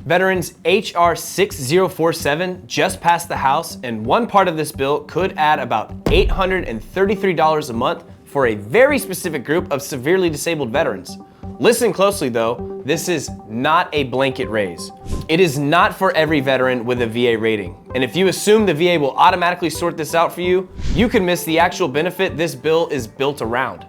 Veterans HR 6047 just passed the House, and one part of this bill could add about $833 a month for a very specific group of severely disabled veterans. Listen closely though, this is not a blanket raise. It is not for every veteran with a VA rating. And if you assume the VA will automatically sort this out for you, you can miss the actual benefit this bill is built around.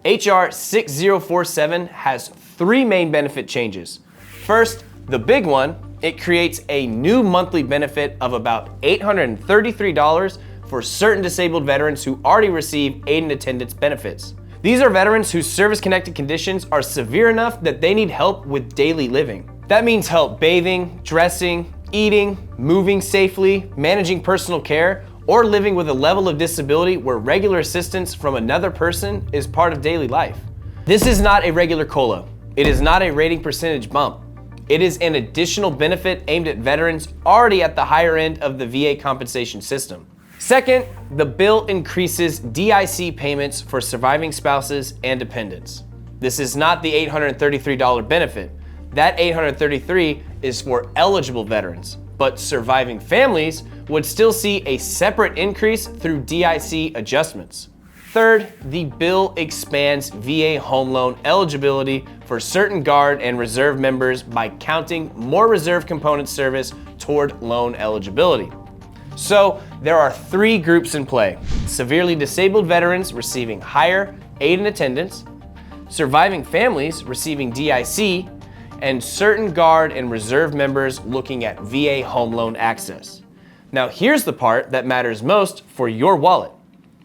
HR 6047 has three main benefit changes. First, the big one, it creates a new monthly benefit of about $833 for certain disabled veterans who already receive aid and attendance benefits. These are veterans whose service-connected conditions are severe enough that they need help with daily living. That means help bathing, dressing, eating, moving safely, managing personal care, or living with a level of disability where regular assistance from another person is part of daily life. This is not a regular COLA. It is not a rating percentage bump. It is an additional benefit aimed at veterans already at the higher end of the VA compensation system. Second, the bill increases DIC payments for surviving spouses and dependents. This is not the $833 benefit. That $833 is for eligible veterans, but surviving families would still see a separate increase through DIC adjustments. Third, the bill expands VA home loan eligibility for certain Guard and Reserve members by counting more reserve component service toward loan eligibility. So there are three groups in play: severely disabled veterans receiving higher aid and attendance, surviving families receiving DIC, and certain Guard and Reserve members looking at VA home loan access. Now here's the part that matters most for your wallet.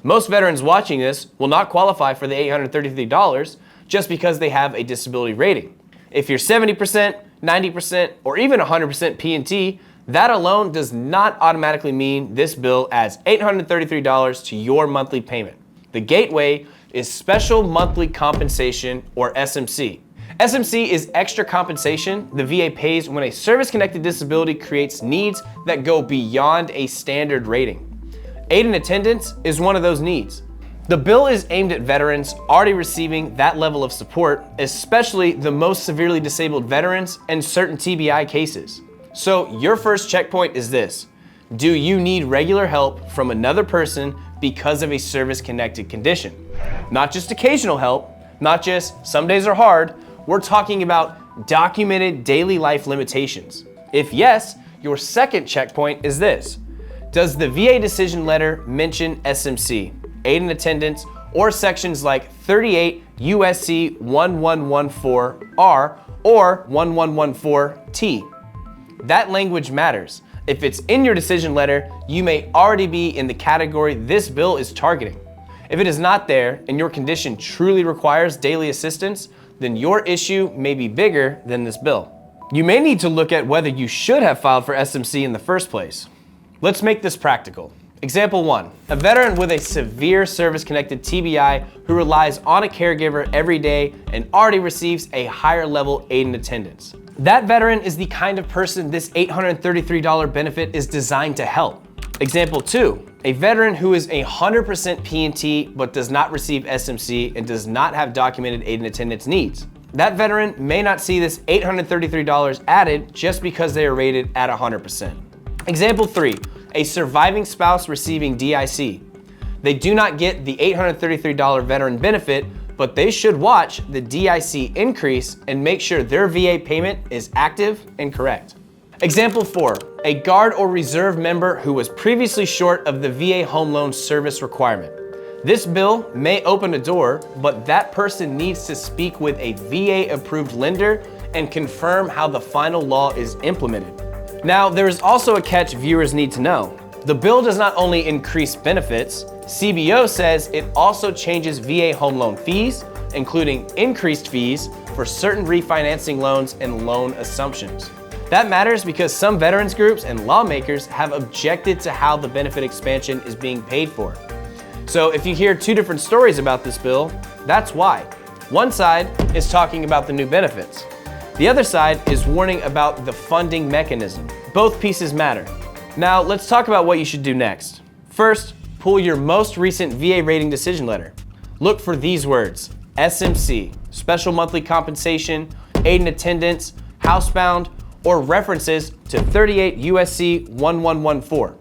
Most veterans watching this will not qualify for the $833 just because they have a disability rating. If you're 70%, 90%, or even 100% P&T, that alone does not automatically mean this bill adds $833 to your monthly payment. The Gateway is Special Monthly Compensation, or SMC. SMC is extra compensation the VA pays when a service-connected disability creates needs that go beyond a standard rating. Aid and attendance is one of those needs. The bill is aimed at veterans already receiving that level of support, especially the most severely disabled veterans and certain TBI cases. So your first checkpoint is this: do you need regular help from another person because of a service-connected condition? Not just occasional help, not just some days are hard, we're talking about documented daily life limitations. If yes, your second checkpoint is this: does the VA decision letter mention SMC, aid and attendance, or sections like 38 USC 1114R or 1114T? That language matters. If it's in your decision letter, you may already be in the category this bill is targeting. If it is not there and your condition truly requires daily assistance, then your issue may be bigger than this bill. You may need to look at whether you should have filed for SMC in the first place. Let's make this practical. Example 1, a veteran with a severe service-connected TBI who relies on a caregiver every day and already receives a higher level aid and attendance. That veteran is the kind of person this $833 benefit is designed to help. Example 2, a veteran who is 100% P&T but does not receive SMC and does not have documented aid and attendance needs. That veteran may not see this $833 added just because they are rated at 100%. Example 3, a surviving spouse receiving DIC. They do not get the $833 veteran benefit, but they should watch the DIC increase and make sure their VA payment is active and correct. Example 4, a Guard or Reserve member who was previously short of the VA home loan service requirement. This bill may open a door, but that person needs to speak with a VA-approved lender and confirm how the final law is implemented. Now, there is also a catch viewers need to know. The bill does not only increase benefits, CBO says it also changes VA home loan fees, including increased fees for certain refinancing loans and loan assumptions. That matters because some veterans groups and lawmakers have objected to how the benefit expansion is being paid for. So if you hear two different stories about this bill, that's why. One side is talking about the new benefits. The other side is warning about the funding mechanism. Both pieces matter. Now let's talk about what you should do next. First, pull your most recent VA rating decision letter. Look for these words: SMC, Special Monthly Compensation, Aid and Attendance, Housebound, or references to 38 USC 1114.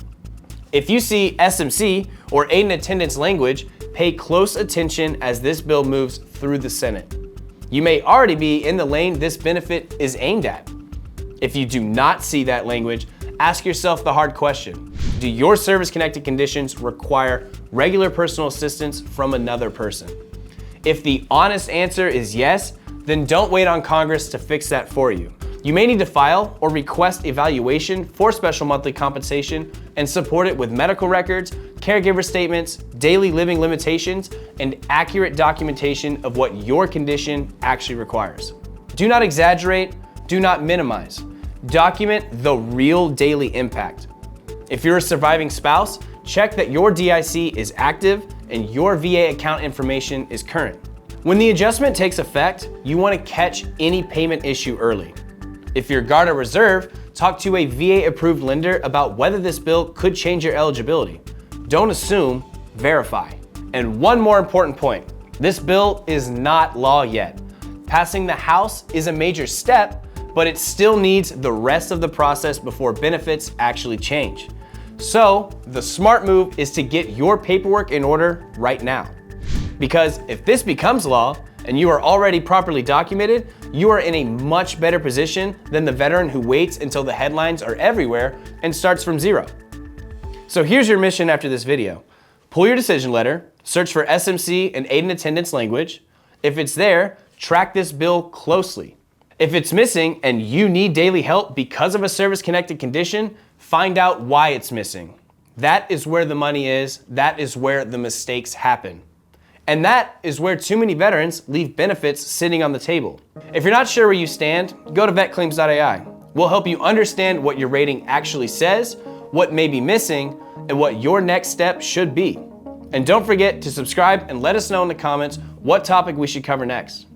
If you see SMC or aid in attendance language, pay close attention as this bill moves through the Senate. You may already be in the lane this benefit is aimed at. If you do not see that language, ask yourself the hard question. Do your service-connected conditions require regular personal assistance from another person? If the honest answer is yes, then don't wait on Congress to fix that for you. You may need to file or request evaluation for special monthly compensation and support it with medical records, caregiver statements, daily living limitations, and accurate documentation of what your condition actually requires. Do not exaggerate, do not minimize. Document the real daily impact. If you're a surviving spouse, check that your DIC is active and your VA account information is current. When the adjustment takes effect, you want to catch any payment issue early. If you're Guard or Reserve, talk to a VA-approved lender about whether this bill could change your eligibility. Don't assume, verify. And one more important point, this bill is not law yet. Passing the House is a major step, but it still needs the rest of the process before benefits actually change. So, the smart move is to get your paperwork in order right now. Because if this becomes law and you are already properly documented, you are in a much better position than the veteran who waits until the headlines are everywhere and starts from zero. So here's your mission after this video. Pull your decision letter, search for SMC and aid in attendance language. If it's there, track this bill closely. If it's missing and you need daily help because of a service-connected condition, find out why it's missing. That is where the money is. That is where the mistakes happen. And that is where too many veterans leave benefits sitting on the table. If you're not sure where you stand, go to VetClaims.ai. We'll help you understand what your rating actually says, what may be missing, and what your next step should be. And don't forget to subscribe and let us know in the comments what topic we should cover next.